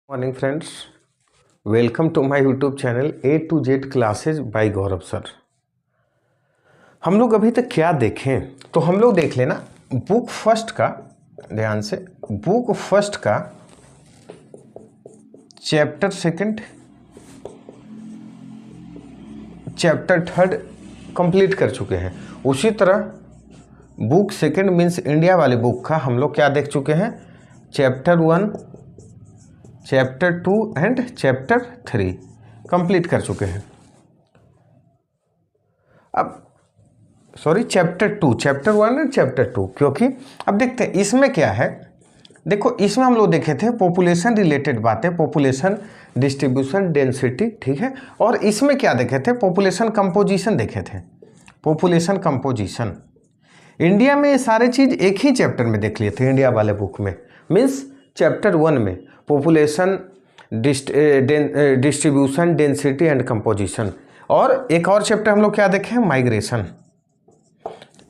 Morning friends, welcome to my YouTube channel A to Z classes by Gaurav sir. हम लोग अभी तक क्या देखें, तो हम लोग देख लेना बुक फर्स्ट का, ध्यान से बुक फर्स्ट का chapter second, chapter third complete कर चुके हैं। उसी तरह बुक सेकंड मीन्स इंडिया वाली बुक का हम लोग क्या देख चुके हैं, chapter one, chapter two and chapter three complete कर चुके हैं। अब sorry chapter two, chapter one and chapter two, क्योंकि अब देखते हैं इसमें क्या है। देखो इसमें हम लोग देखे थे पॉपुलेशन रिलेटेड बातें, पॉपुलेशन डिस्ट्रीब्यूशन डेंसिटी, ठीक है। और इसमें क्या देखे थे, पॉपुलेशन कंपोजिशन देखे थे, पॉपुलेशन कंपोजिशन। इंडिया में ये सारे चीज़ एक ही चैप्टर में देख लिए थे, इंडिया वाले बुक में, मीन्स चैप्टर वन में population distribution density and composition. और एक और चैप्टर हम लोग क्या देखें, माइग्रेशन।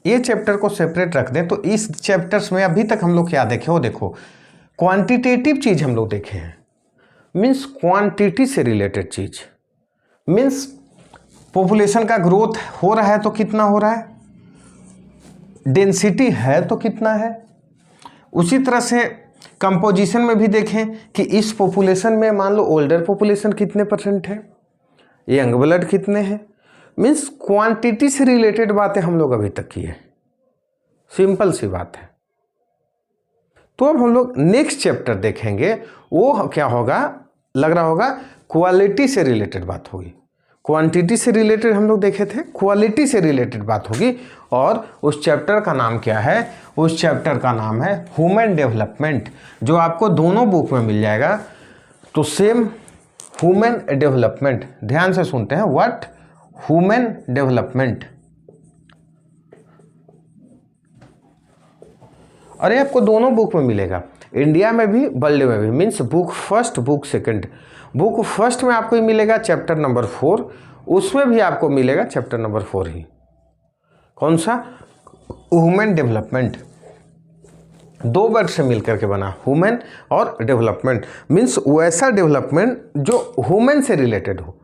ये चैप्टर को सेपरेट रख दें तो इस चैप्टर्स में अभी तक हम लोग क्या देखे, वो देखो क्वांटिटेटिव चीज़ हम लोग देखे हैं, मीन्स क्वांटिटी से रिलेटेड चीज़, मीन्स पॉपुलेशन का ग्रोथ हो रहा है तो कितना हो रहा है, डेंसिटी है तो कितना है। उसी तरह से कंपोजिशन में भी देखें कि इस पॉपुलेशन में मान लो ओल्डर पॉपुलेशन कितने परसेंट है, यंग ब्लड कितने हैं, मीन्स क्वांटिटी से रिलेटेड बातें हम लोग अभी तक की है, सिंपल सी बात है। तो अब हम लोग नेक्स्ट चैप्टर देखेंगे, वो क्या होगा, लग रहा होगा क्वालिटी से रिलेटेड बात होगी। क्वांटिटी से रिलेटेड हम लोग देखे थे, क्वालिटी से रिलेटेड बात होगी। और उस चैप्टर का नाम क्या है, उस चैप्टर का नाम है ह्यूमन डेवलपमेंट, जो आपको दोनों बुक में मिल जाएगा। तो सेम ह्यूमन डेवलपमेंट, ध्यान से सुनते हैं, व्हाट ह्यूमन डेवलपमेंट। और ये आपको दोनों बुक में मिलेगा, इंडिया में भी वर्ल्ड में भी, means book first book second. Book first में आपको ही मिलेगा चैप्टर नंबर 4, उसमें भी आपको मिलेगा चैप्टर नंबर 4 ही। कौन सा, ह्यूमन डेवलपमेंट। दो वर्ड से मिलकर के बना, ह्यूमन और डेवलपमेंट, मीन्स वैसा डेवलपमेंट जो ह्यूमन से रिलेटेड हो,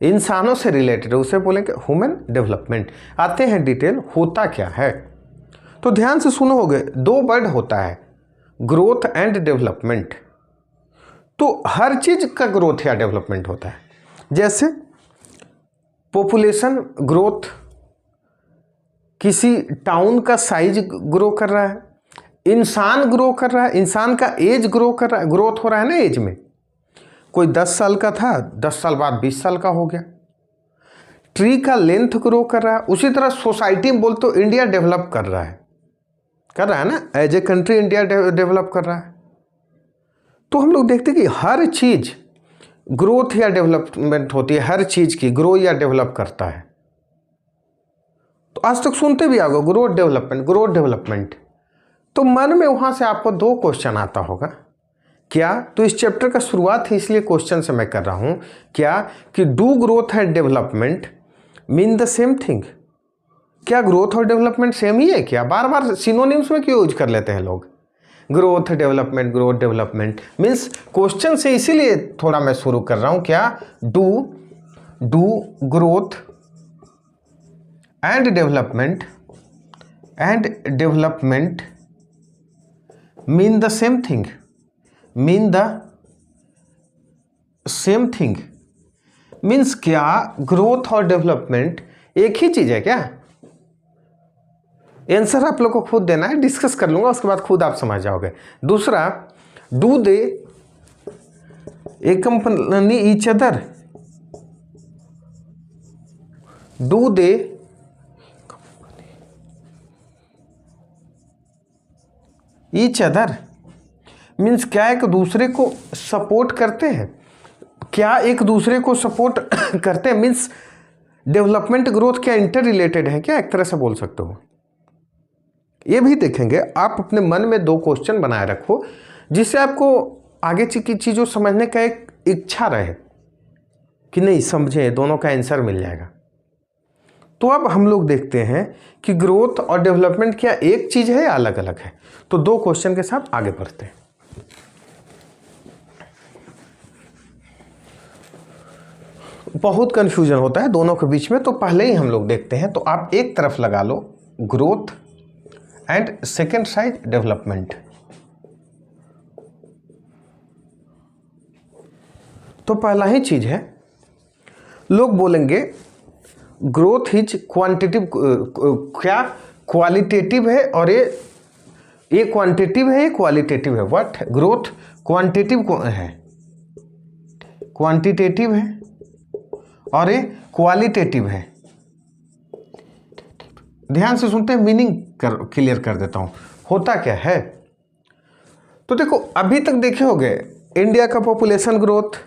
इंसानों से रिलेटेड हो, उसे बोलेंगे ह्यूमन डेवलपमेंट। आते हैं डिटेल, होता क्या है। तो ध्यान से सुनोगे, दो वर्ड होता है, ग्रोथ एंड डेवलपमेंट। तो हर चीज का ग्रोथ या डेवलपमेंट होता है। जैसे पॉपुलेशन ग्रोथ, किसी टाउन का साइज ग्रो कर रहा है, इंसान ग्रो कर रहा है, इंसान का एज ग्रो कर रहा है, ग्रोथ हो रहा है ना एज में। कोई 10 साल का था, 10 साल बाद 20 साल का हो गया। ट्री का लेंथ ग्रो कर रहा है। उसी तरह सोसाइटी में बोल तो इंडिया डेवलप कर रहा है ना, as a country India develop कर रहा है। तो हम लोग देखते हैं कि हर चीज ग्रोथ या डेवलपमेंट होती है, हर चीज की ग्रो या डेवलप करता है। तो आज तक सुनते भी आओगे ग्रोथ डेवलपमेंट, ग्रोथ डेवलपमेंट। तो मन में वहां से आपको दो क्वेश्चन आता होगा, क्या, तो इस चैप्टर का शुरुआत है इसलिए क्वेश्चन से मैं कर रहा हूं, क्या कि do growth and development mean the same thing. क्या ग्रोथ और डेवलपमेंट सेम ही है क्या? बार बार सिनोनिम्स में क्यों यूज कर लेते हैं लोग, growth development, growth development. Means question से इसीलिए थोड़ा मैं शुरू कर रहा हूं, क्या do growth and development mean the same thing, means क्या ग्रोथ और डेवलपमेंट एक ही चीज है क्या? आंसर आप लोग को खुद देना है, डिस्कस कर लूंगा, उसके बाद खुद आप समझ जाओगे। दूसरा, do they accompany each other, do they each other, means क्या एक दूसरे को सपोर्ट करते हैं, क्या एक दूसरे को सपोर्ट करते हैं, मीन्स डेवलपमेंट ग्रोथ क्या इंटर रिलेटेड है क्या, एक तरह से बोल सकते हो। ये भी देखेंगे। आप अपने मन में दो क्वेश्चन बनाए रखो, जिससे आपको आगे की चीज़ों समझने का एक इच्छा रहे कि नहीं समझे, दोनों का आंसर मिल जाएगा। तो अब हम लोग देखते हैं कि ग्रोथ और डेवलपमेंट क्या एक चीज़ है या अलग अलग है। तो दो क्वेश्चन के साथ आगे बढ़ते हैं। बहुत कन्फ्यूजन होता है दोनों के बीच में, तो पहले ही हम लोग देखते हैं। तो आप एक तरफ लगा लो growth and second side development. तो पहला ही चीज है, लोग बोलेंगे ग्रोथ इज क्वांटिटिव, क्या क्वालिटेटिव है और ये क्वांटिटिव है, ये क्वालिटेटिव है। व्हाट? ग्रोथ क्वांटिटिव है, क्वांटिटेटिव है और ये क्वालिटेटिव है। ध्यान से सुनते हैं, मीनिंग क्लियर कर देता हूं होता क्या है। तो देखो अभी तक देखे होंगे इंडिया का पॉपुलेशन ग्रोथ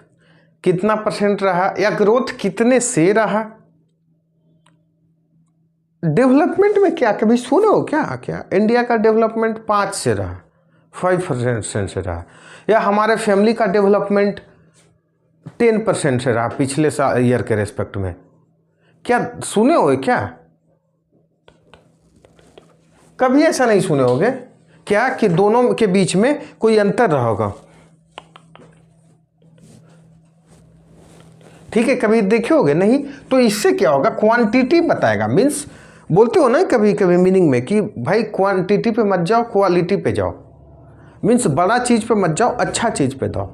कितना % रहा या ग्रोथ कितने से रहा। डेवलपमेंट में क्या कभी सुने हो क्या? क्या इंडिया का डेवलपमेंट 5 से रहा, 5% से रहा, या हमारे फैमिली का डेवलपमेंट 10% से रहा पिछले ईयर के रेस्पेक्ट में? क्या सुने हो क्या? कभी ऐसा नहीं सुने होगे क्या कि दोनों के बीच में कोई अंतर रहा होगा? ठीक है, कभी देखे होगे नहीं? तो इससे क्या होगा, क्वांटिटी बताएगा। मीन्स बोलते हो ना कभी कभी मीनिंग में कि भाई क्वांटिटी पे मत जाओ, क्वालिटी पे जाओ। मीन्स बड़ा चीज पे मत जाओ, अच्छा चीज पे जाओ।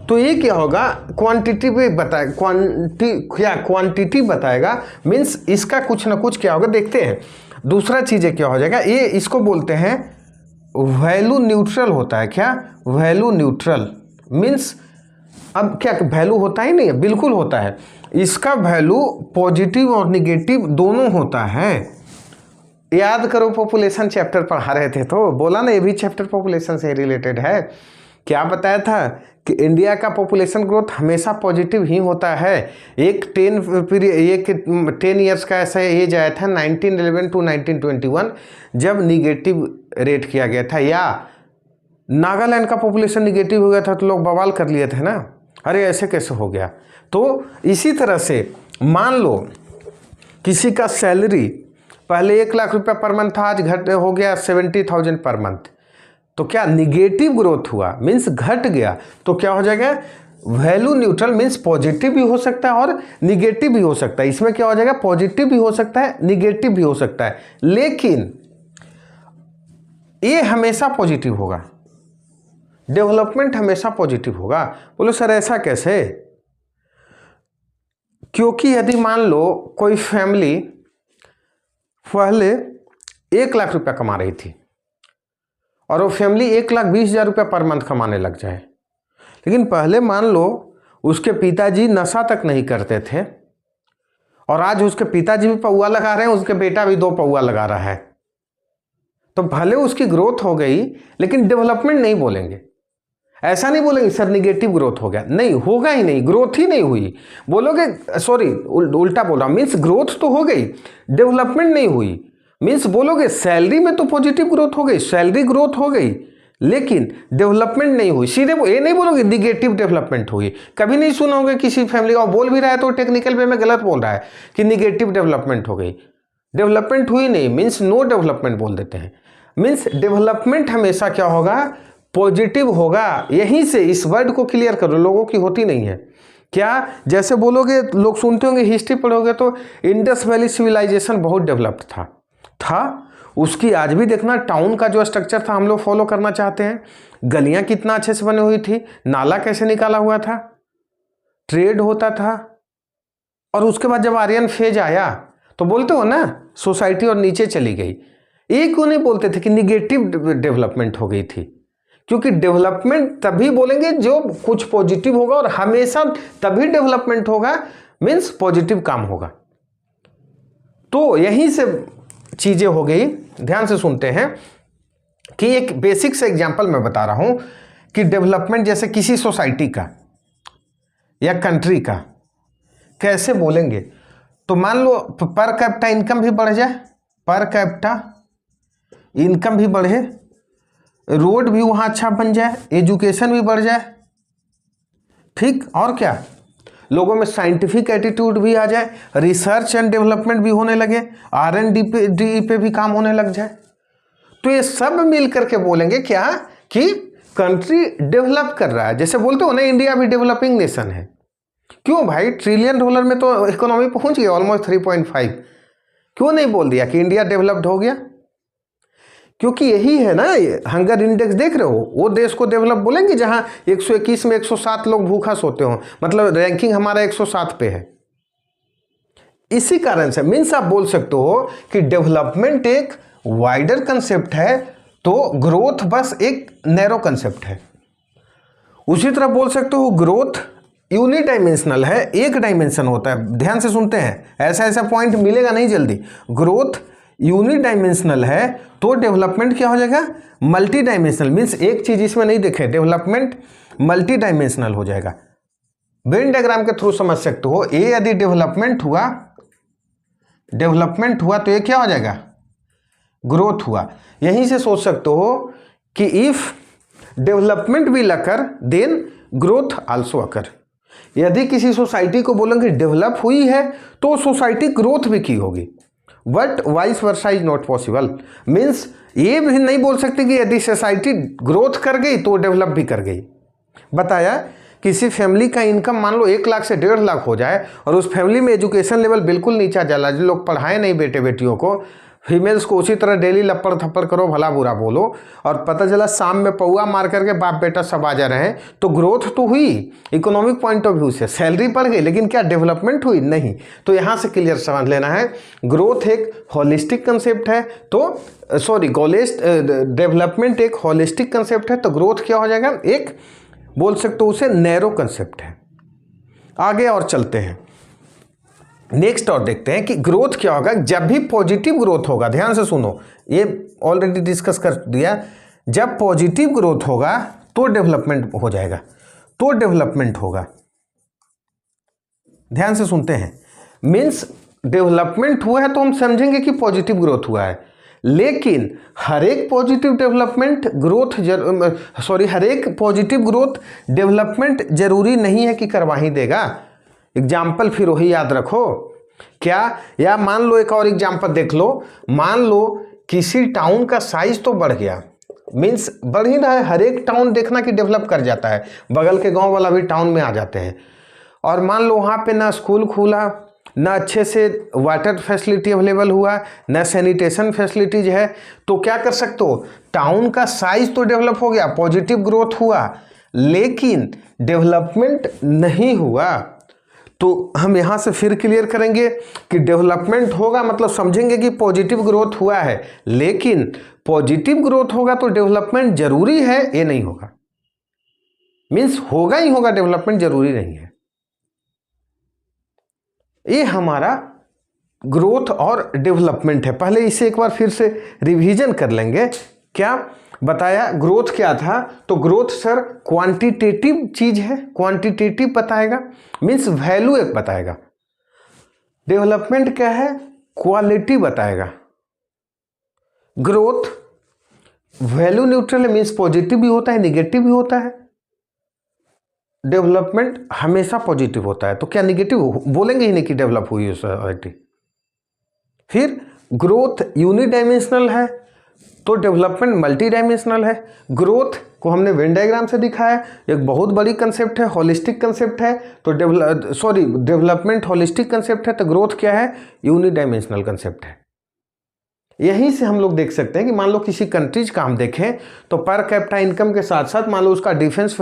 तो ये क्या होगा, क्वांटिटी पे बताए, क्वांटिटी बताएगा। मीन्स इसका कुछ ना कुछ क्या होगा, देखते हैं। दूसरा चीज क्या हो जाएगा, ये इसको बोलते हैं वैल्यू न्यूट्रल होता है। क्या? Value neutral. मीन्स अब क्या वैल्यू होता ही नहीं है, बिल्कुल होता है। इसका वैल्यू पॉजिटिव और निगेटिव दोनों होता है। याद करो पॉपुलेशन चैप्टर पढ़ा रहे थे तो बोला ना ये भी चैप्टर पॉपुलेशन से रिलेटेड है। क्या बताया था कि इंडिया का पॉपुलेशन ग्रोथ हमेशा पॉजिटिव ही होता है। एक 10 ईयर्स का ऐसा एज आया था 1911 टू 1921 जब निगेटिव रेट किया गया था, या नागालैंड का पॉपुलेशन निगेटिव हो गया था तो लोग बवाल कर लिए थे ना, अरे ऐसे कैसे हो गया। तो इसी तरह से मान लो किसी का सैलरी पहले 1 लाख रुपया पर मंथ था, आज घट हो गया 70,000 पर मंथ, तो क्या निगेटिव ग्रोथ हुआ, मीन्स घट गया। तो क्या हो जाएगा, वैल्यू न्यूट्रल। मीन्स पॉजिटिव भी हो सकता है और निगेटिव भी हो सकता है। इसमें क्या हो जाएगा, पॉजिटिव भी हो सकता है, निगेटिव भी हो सकता है, लेकिन ये हमेशा पॉजिटिव होगा। डेवलपमेंट हमेशा पॉजिटिव होगा। बोलो सर ऐसा कैसे? क्योंकि यदि मान लो कोई फैमिली पहले 1 लाख रुपया कमा रही थी और वो फैमिली 1,20,000 रुपया पर मंथ कमाने लग जाए, लेकिन पहले मान लो उसके पिताजी नशा तक नहीं करते थे और आज उसके पिताजी भी पौआ लगा रहे हैं, उसके बेटा भी 2 पौआ लगा रहा है, तो भले उसकी ग्रोथ हो गई लेकिन डेवलपमेंट नहीं बोलेंगे। ऐसा नहीं बोलेंगे सर निगेटिव ग्रोथ हो गया, नहीं होगा ही नहीं, ग्रोथ ही नहीं हुई बोलोगे। सॉरी उल्टा बोल रहा हूं, मीन्स ग्रोथ तो हो गई, डेवलपमेंट नहीं हुई। मीन्स बोलोगे सैलरी में तो पॉजिटिव ग्रोथ हो गई, सैलरी ग्रोथ हो गई, लेकिन डेवलपमेंट नहीं हुई। सीधे ये नहीं बोलोगे निगेटिव डेवलपमेंट हुई। कभी नहीं सुना होगा किसी फैमिली और बोल भी रहा है तो टेक्निकल वे में गलत बोल रहा है कि निगेटिव डेवलपमेंट हो गई, डेवलपमेंट हुई नहीं, मीन्स नो डेवलपमेंट बोल देते हैं। मीन्स डेवलपमेंट हमेशा क्या होगा, पॉजिटिव होगा। यहीं से इस वर्ड को क्लियर करो, लोगों की होती नहीं है। क्या जैसे बोलोगे, लोग सुनते होंगे, हिस्ट्री पढ़ोगे तो इंडस वैली सिविलाइजेशन बहुत डेवलप्ड था। उसकी आज भी देखना टाउन का जो स्ट्रक्चर था हम लोग फॉलो करना चाहते हैं। गलियां कितना अच्छे से बनी हुई थी, नाला कैसे निकाला हुआ था, ट्रेड होता था। और उसके बाद जब आर्यन फेज आया तो बोलते हो ना सोसाइटी और नीचे चली गई। एक को नहीं बोलते थे कि निगेटिव डेवलपमेंट हो गई थी, क्योंकि डेवलपमेंट तभी बोलेंगे जो कुछ पॉजिटिव होगा, और हमेशा तभी डेवलपमेंट होगा मीन्स पॉजिटिव काम होगा। तो यहीं से चीजें हो गई। ध्यान से सुनते हैं कि एक बेसिक से एग्जांपल मैं बता रहा हूं कि डेवलपमेंट जैसे किसी सोसाइटी का या कंट्री का कैसे बोलेंगे। तो मान लो पर कैपिटा इनकम भी बढ़ जाए, पर कैपिटा इनकम भी बढ़े, रोड भी वहाँ अच्छा बन जाए, एजुकेशन भी बढ़ जाए, ठीक, और क्या, लोगों में साइंटिफिक एटीट्यूड भी आ जाए, रिसर्च एंड डेवलपमेंट भी होने लगे, R&D पे भी काम होने लग जाए। तो ये सब मिल करके बोलेंगे क्या कि कंट्री डेवलप कर रहा है। जैसे बोलते हो ना इंडिया भी डेवलपिंग नेशन है, क्यों भाई, ट्रिलियन डॉलर में तो इकोनॉमी पहुंच गई, ऑलमोस्ट 3.5। क्यों नहीं बोल दिया कि इंडिया डेवलप्ड हो गया? क्योंकि यही है ना, हंगर इंडेक्स देख रहे हो, वो देश को डेवलप बोलेंगे जहां 121 में 107 लोग भूखा सोते हो, मतलब रैंकिंग हमारा 107 पे है। इसी कारण से मीन्स आप बोल सकते हो कि डेवलपमेंट एक वाइडर कंसेप्ट है, तो ग्रोथ बस एक नैरो कंसेप्ट है। उसी तरह बोल सकते हो ग्रोथ यूनिडाइमेंशनल है, एक डायमेंशन होता है। ध्यान से सुनते हैं, ऐसा ऐसा पॉइंट मिलेगा नहीं जल्दी। ग्रोथ यूनिडाइमेंशनल है तो डेवलपमेंट क्या हो जाएगा? Multi dimensional. मीन्स एक चीज इसमें नहीं देखे, डेवलपमेंट मल्टी डायमेंशनल हो जाएगा। वेन डायग्राम के थ्रू समझ सकते हो, ये यदि डेवलपमेंट हुआ तो ये क्या हो जाएगा? ग्रोथ हुआ। यहीं से सोच सकते हो कि if development will occur then growth also occur. यदि किसी सोसाइटी को बोलेंगे डेवलप हुई है तो सोसाइटी ग्रोथ भी की होगी, but vice versa is not possible. Means ये भी नहीं बोल सकते कि यदि सोसाइटी ग्रोथ कर गई तो डेवलप भी कर गई। बताया किसी फैमिली का इनकम मान लो 1 लाख से 1.5 लाख हो जाए और उस फैमिली में एजुकेशन लेवल बिल्कुल नीचा जाला, जो लोग पढ़ाए नहीं बेटे बेटियों को, फीमेल्स को उसी तरह डेली लपड़ थप्पड़ करो, भला बुरा बोलो, और पता चला शाम में पौआ मार करके बाप बेटा सब आ जा रहे हैं, तो ग्रोथ तो हुई इकोनॉमिक पॉइंट ऑफ व्यू से, सैलरी बढ़ गई, लेकिन क्या डेवलपमेंट हुई? नहीं। तो यहाँ से क्लियर समझ लेना है, ग्रोथ एक होलिस्टिक कंसेप्ट है, तो सॉरी डेवलपमेंट एक होलिस्टिक कंसेप्ट है, तो ग्रोथ क्या हो जाएगा? एक बोल सकते हो उसे नैरो कंसेप्ट है। आगे और चलते हैं, नेक्स्ट और देखते हैं कि ग्रोथ क्या होगा जब भी पॉजिटिव ग्रोथ होगा। ध्यान से सुनो, ये ऑलरेडी डिस्कस कर दिया। जब पॉजिटिव ग्रोथ होगा तो डेवलपमेंट हो जाएगा, तो डेवलपमेंट होगा। ध्यान से सुनते हैं, मीन्स डेवलपमेंट हुआ है तो हम समझेंगे कि पॉजिटिव ग्रोथ हुआ है, लेकिन हर एक पॉजिटिव डेवलपमेंट ग्रोथ हर एक पॉजिटिव ग्रोथ डेवलपमेंट जरूरी नहीं है कि करवा ही देगा। एग्जाम्पल फिर वही याद रखो क्या, या मान लो एक और एग्जाम्पल देख लो, मान लो किसी टाउन का साइज तो बढ़ गया, मीन्स बढ़ ही रहा है, हर एक टाउन देखना कि डेवलप कर जाता है, बगल के गांव वाला भी टाउन में आ जाते हैं, और मान लो वहाँ पे ना स्कूल खुला, ना अच्छे से वाटर फैसिलिटी अवेलेबल हुआ, ना सैनिटेशन फैसिलिटीज है, तो क्या कर सकते हो? टाउन का साइज तो डेवलप हो गया, पॉजिटिव ग्रोथ हुआ, लेकिन डेवलपमेंट नहीं हुआ। तो हम यहाँ से फिर क्लियर करेंगे कि डेवलपमेंट होगा मतलब समझेंगे कि पॉजिटिव ग्रोथ हुआ है, लेकिन पॉजिटिव ग्रोथ होगा तो डेवलपमेंट जरूरी है, ये नहीं होगा। मीन्स होगा ही होगा, डेवलपमेंट जरूरी नहीं है। ये हमारा ग्रोथ और डेवलपमेंट है। पहले इसे एक बार फिर से रिवीजन कर लेंगे। क्या बताया? ग्रोथ क्या था? तो ग्रोथ सर क्वांटिटेटिव चीज है, क्वांटिटेटिव बताएगा, मीन्स वैल्यू एक बताएगा। डेवलपमेंट क्या है? क्वालिटी बताएगा। ग्रोथ वैल्यू न्यूट्रल है, मीन्स पॉजिटिव भी होता है, निगेटिव भी होता है। डेवलपमेंट हमेशा पॉजिटिव होता है, तो क्या निगेटिव बोलेंगे ही नहीं कि डेवलप हुई सोसाइटी। फिर ग्रोथ यूनिडायमेंशनल है तो डेवलपमेंट मल्टी डायमेंशनल है। ग्रोथ को हमने वेन डायग्राम से दिखाया, एक बहुत बड़ी कंसेप्ट है, होलिस्टिक कंसेप्ट है, तो डेवलपमेंट होलिस्टिक कंसेप्ट है, तो ग्रोथ क्या है? यूनिडायमेंशनल कंसेप्ट है। यहीं से हम लोग देख सकते हैं कि मान लो किसी कंट्रीज का हम देखें तो पर कैपिटा इनकम के साथ साथ मान लो उसका डिफेंस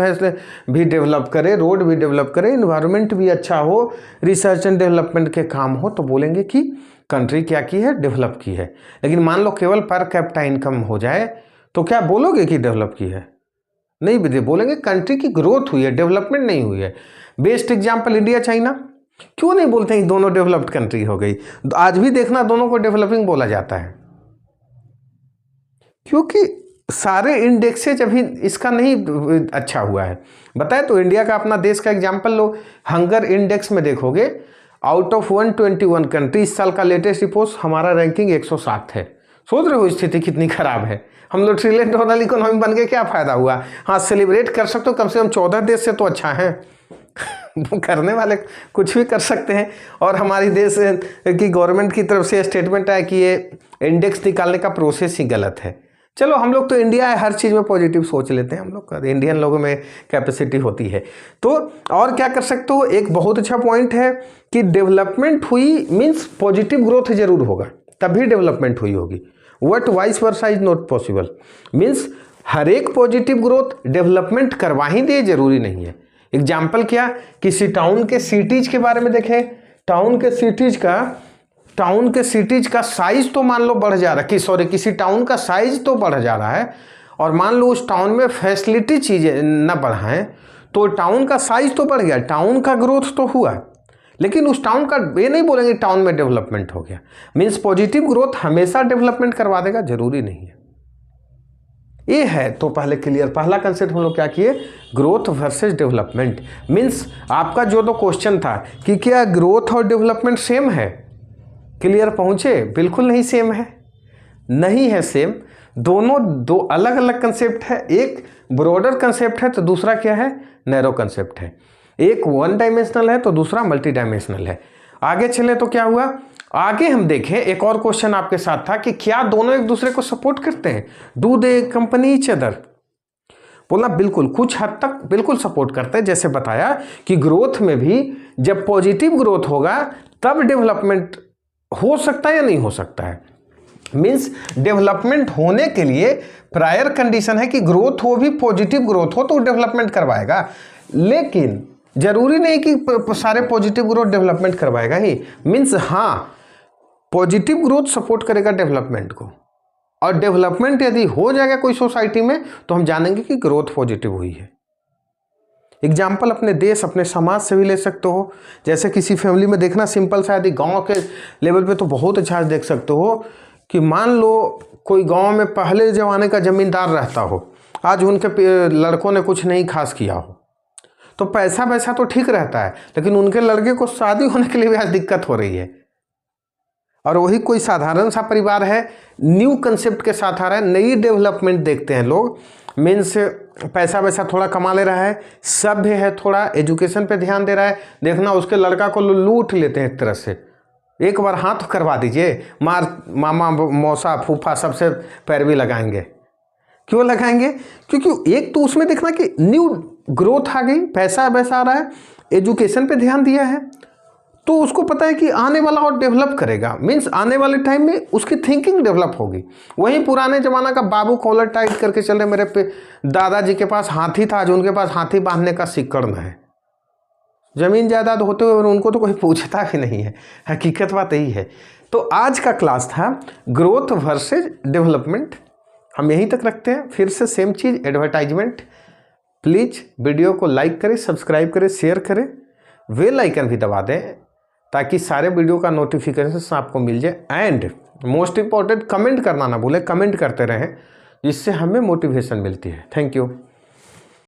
भी डेवलप करे, रोड भी डेवलप करे, इन्वायरमेंट भी अच्छा हो, रिसर्च एंड डेवलपमेंट के काम हो, तो बोलेंगे कि कंट्री क्या की है? डेवलप की है। लेकिन मान लो केवल पर कैपिटा इनकम हो जाए तो क्या बोलोगे कि डेवलप की है? नहीं भी बोलेंगे कंट्री की ग्रोथ हुई है, डेवलपमेंट नहीं हुई है। बेस्ट एग्जाम्पल इंडिया चाइना, क्यों नहीं बोलते हैं दोनों डेवलप्ड कंट्री हो गई? आज भी देखना दोनों को डेवलपिंग बोला जाता है, क्योंकि सारे इंडेक्सेज अभी इसका नहीं अच्छा हुआ है। बताए तो इंडिया का अपना देश का एग्जाम्पल लो, हंगर इंडेक्स में देखोगे आउट ऑफ 121 कंट्री इस साल का लेटेस्ट रिपोर्ट हमारा रैंकिंग 107 है। सोच रहे हो स्थिति कितनी खराब है? हम लोग ट्रिलियन डॉलर इकोनॉमी बन गए, क्या फायदा हुआ? हाँ सेलिब्रेट कर सकते हो, कम से कम 14 देश से तो अच्छा है करने वाले कुछ भी कर सकते हैं। और हमारी देश की गवर्नमेंट की तरफ से स्टेटमेंट आया कि ये इंडेक्स निकालने का प्रोसेस ही गलत है, चलो हम लोग तो इंडिया है, हर चीज़ में पॉजिटिव सोच लेते हैं, हम लोग का इंडियन लोगों में कैपेसिटी होती है। तो और क्या कर सकते हो, एक बहुत अच्छा पॉइंट है कि डेवलपमेंट हुई मीन्स पॉजिटिव ग्रोथ जरूर होगा, तभी डेवलपमेंट हुई होगी। What vice versa is not possible, means हर एक पॉजिटिव ग्रोथ डेवलपमेंट करवा ही दे, जरूरी नहीं है। एग्जाम्पल क्या, किसी टाउन के सिटीज के बारे में देखें, टाउन के सिटीज का साइज तो मान लो बढ़ जा रहा है, किसी टाउन का साइज तो बढ़ जा रहा है, और मान लो उस टाउन में फैसिलिटी चीज़ें न बढ़ाएं तो टाउन का साइज तो बढ़ गया, टाउन का ग्रोथ तो हुआ, लेकिन उस टाउन का ये नहीं बोलेंगे टाउन में डेवलपमेंट हो गया। मीन्स पॉजिटिव ग्रोथ हमेशा डेवलपमेंट करवा देगा, जरूरी नहीं है। ये है तो पहले क्लियर, पहला कंसेप्ट हम लोग क्या किए, ग्रोथ वर्सेस डेवलपमेंट। मीन्स आपका जो तो क्वेश्चन था कि क्या ग्रोथ और डेवलपमेंट सेम है, क्लियर पहुंचे, बिल्कुल नहीं सेम है, नहीं है सेम, दोनों दो अलग अलग कंसेप्ट है। एक ब्रॉडर कंसेप्ट है तो दूसरा क्या है, नैरो कंसेप्ट है। एक वन डायमेंशनल है तो दूसरा मल्टी डायमेंशनल है। आगे चले तो क्या हुआ, आगे हम देखें एक और क्वेश्चन आपके साथ था कि क्या दोनों एक दूसरे को सपोर्ट करते हैं, do they company each other. बोला बिल्कुल, कुछ हद तक बिल्कुल सपोर्ट करते हैं। जैसे बताया कि ग्रोथ में भी जब पॉजिटिव ग्रोथ होगा तब डेवलपमेंट हो सकता है या नहीं हो सकता है। मीन्स डेवलपमेंट होने के लिए प्रायर कंडीशन है कि ग्रोथ हो, भी पॉजिटिव ग्रोथ हो तो डेवलपमेंट करवाएगा, लेकिन जरूरी नहीं कि सारे पॉजिटिव ग्रोथ डेवलपमेंट करवाएगा ही। मीन्स हाँ, पॉजिटिव ग्रोथ सपोर्ट करेगा डेवलपमेंट को, और डेवलपमेंट यदि हो जाएगा कोई सोसाइटी में तो हम जानेंगे कि ग्रोथ पॉजिटिव हुई है। एग्जाम्पल अपने देश, अपने समाज से भी ले सकते हो। जैसे किसी फैमिली में देखना सिंपल सा, यदि गांव के लेवल पे तो बहुत अच्छा देख सकते हो कि मान लो कोई गांव में पहले जमाने का जमींदार रहता हो, आज उनके लड़कों ने कुछ नहीं खास किया हो, तो पैसा वैसा तो ठीक रहता है, लेकिन उनके लड़के को शादी होने के लिए भी आज दिक्कत हो रही है। और वही कोई साधारण सा परिवार है, न्यू कंसेप्ट के साथ आ रहा है, नई डेवलपमेंट देखते हैं लोग, मीन्स पैसा वैसा थोड़ा कमा ले रहा है, सभ्य है, थोड़ा एजुकेशन पे ध्यान दे रहा है, देखना उसके लड़का को लूट लेते हैं एक तरह से। एक बार हाथ करवा दीजिए, मामा मौसा फूफा सबसे पैरवी लगाएंगे। क्यों लगाएंगे, क्योंकि एक तो उसमें देखना कि न्यू ग्रोथ आ गई, पैसा वैसा आ रहा है, एजुकेशन पे ध्यान दिया है, तो उसको पता है कि आने वाला और डेवलप करेगा। मीन्स आने वाले टाइम में उसकी थिंकिंग डेवलप होगी। वहीं पुराने जमाना का बाबू कॉलर टाइट करके चल रहे, मेरे पे दादाजी के पास हाथी था, आज उनके पास हाथी बांधने का सिक्कड़ न है, जमीन जायदाद होते हुए और उनको तो कोई पूछता भी नहीं है। हकीकत बात यही है। तो आज का क्लास था ग्रोथ वर्सेज डेवलपमेंट, हम यहीं तक रखते हैं। फिर से same cheese, advertisement. Please video को लाइक करें, सब्सक्राइब करें, शेयर करें, बेल आइकन भी दबा दें ताकि सारे वीडियो का नोटिफिकेशन आपको मिल जाए। एंड मोस्ट इम्पॉर्टेंट, कमेंट करना ना भूलें, कमेंट करते रहें जिससे हमें मोटिवेशन मिलती है। Thank you.